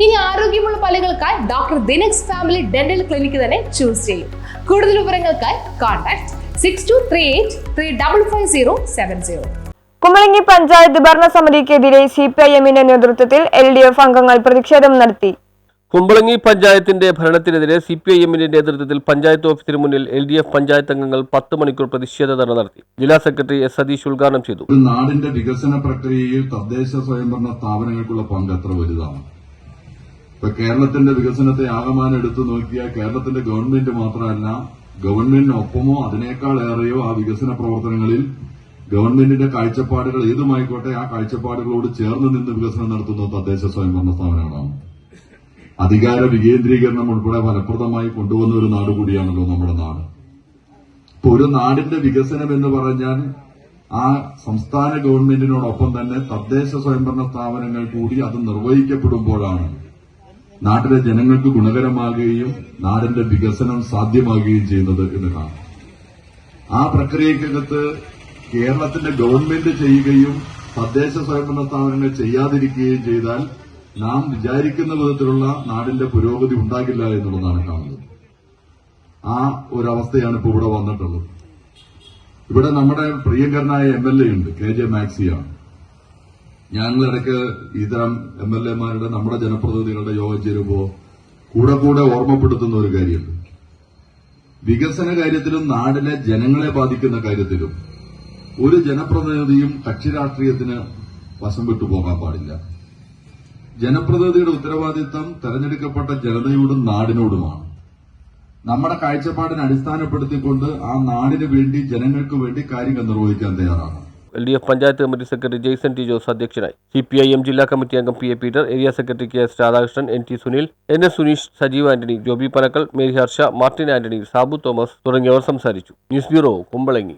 ഇനി ആരോഗ്യമുള്ള പല്ലുകൾക്കായി doctor ദിനക്സ് family dental clinic തന്നെ ചൂസ് ചെയ്യും. കൂടുതൽ വിവരങ്ങൾക്കായി കോൺടാക്ട് 6238355070. കുമ്പളങ്ങി പഞ്ചായത്ത് ഭരണസമിതിക്കെതിരെ CPIMന്റെ നേതൃത്വത്തിൽ LDF അംഗങ്ങൾ പ്രതിഷേധം നടത്തി. കുമ്പളങ്ങി പഞ്ചായത്തിന്റെ ഭരണത്തിനെതിരെ CPIMന്റെ നേതൃത്വത്തിൽ പഞ്ചായത്ത് ഓഫീസിന് മുന്നിൽ LDF പഞ്ചായത്ത് അംഗങ്ങൾ 10 മണിക്കൂർ പ്രതിഷേധ ധർണ നടത്തി. ജില്ലാ സെക്രട്ടറി S. സതീഷ് ഉദ്ഘാടനം ചെയ്തു. നാടിന്റെ വികസന പ്രക്രിയയിൽ തദ്ദേശ സ്വയംഭരണ സ്ഥാപനങ്ങൾക്കുള്ള പങ്ക് എത്ര വലുതാണ്. ഇപ്പൊ കേരളത്തിന്റെ വികസനത്തെ ആകമാനം എടുത്തു നോക്കിയാൽ കേരളത്തിന്റെ ഗവൺമെന്റ് മാത്രമല്ല, ഗവൺമെന്റിനൊപ്പമോ അതിനേക്കാൾ ഏറെയോ ആ വികസന പ്രവർത്തനങ്ങളിൽ ഗവൺമെന്റിന്റെ കാഴ്ചപ്പാടുകൾ ഏതുമായിക്കോട്ടെ ആ കാഴ്ചപ്പാടുകളോട് ചേർന്ന് നിന്ന് വികസനം നടത്തുന്നത് തദ്ദേശ സ്വയംഭരണ സ്ഥാപനങ്ങളാണ്. അധികാര വികേന്ദ്രീകരണം ഉൾപ്പെടെ ഫലപ്രദമായി കൊണ്ടുവന്ന ഒരു നാട് കൂടിയാണല്ലോ നമ്മുടെ നാട്. ഇപ്പൊ ഒരു നാടിന്റെ വികസനം എന്ന് പറഞ്ഞാൽ ആ സംസ്ഥാന ഗവൺമെന്റിനോടൊപ്പം തന്നെ തദ്ദേശ സ്വയംഭരണ സ്ഥാപനങ്ങൾ കൂടി അത് നിർവഹിക്കപ്പെടുമ്പോഴാണ് നാട്ടിലെ ജനങ്ങൾക്ക് ഗുണകരമാകുകയും നാടിന്റെ വികസനം സാധ്യമാകുകയും ചെയ്യുന്നത് എന്നതാണ്. ആ പ്രക്രിയക്കകത്ത് കേരളത്തിന്റെ ഗവൺമെന്റ് ചെയ്യുകയും തദ്ദേശ സ്വയംഭരണ സ്ഥാപനങ്ങൾ ചെയ്യാതിരിക്കുകയും ചെയ്താൽ നാം വിചാരിക്കുന്ന വിധത്തിലുള്ള നാടിന്റെ പുരോഗതി ഉണ്ടാകില്ല എന്നുള്ളതാണ് കാണുന്നത്. ആ ഒരവസ്ഥയാണ് ഇപ്പോൾ ഇവിടെ വന്നിട്ടുള്ളത്. ഇവിടെ നമ്മുടെ പ്രിയങ്കരനായ MLA ഉണ്ട്, KJ മാക്സിയാണ്. ഞങ്ങളിടയ്ക്ക് ഇത്തരം MLAമാരുടെ നമ്മുടെ ജനപ്രതിനിധികളുടെ യോഗം ചേരുമ്പോൾ കൂടെ ഓർമ്മപ്പെടുത്തുന്ന ഒരു കാര്യമുണ്ട്. വികസന കാര്യത്തിലും നാടിലെ ജനങ്ങളെ ബാധിക്കുന്ന കാര്യത്തിലും ഒരു ജനപ്രതിനിധിയും കക്ഷി രാഷ്ട്രീയത്തിന് വശം വിട്ടുപോകാൻ പാടില്ല. ജനപ്രതിനിധിയുടെ ഉത്തരവാദിത്തം തെരഞ്ഞെടുക്കപ്പെട്ട ജനതയോടും നാടിനോടുമാണ്. നമ്മുടെ കാഴ്ചപ്പാടിനെ അടിസ്ഥാനപ്പെടുത്തിക്കൊണ്ട് ആ നാടിന് വേണ്ടി ജനങ്ങൾക്ക് വേണ്ടി കാര്യങ്ങൾ നിർവഹിക്കാൻ തയ്യാറാണ്. LDF panchayat committee secretary Jaison T Jose അധ്യക്ഷനായി. CPIM ജില്ലാ കമ്മിറ്റി അംഗം PA Peter, area secretary KS Radhakrishnan, NT Sunil, NS Suneesh, Sajeev Antony, Joby Panakkal, Mary Harsha, Martin Antony, Sabu Thomas തുടങ്ങിയവർ സംസാരിച്ചു. News bureau, Kumbalangi.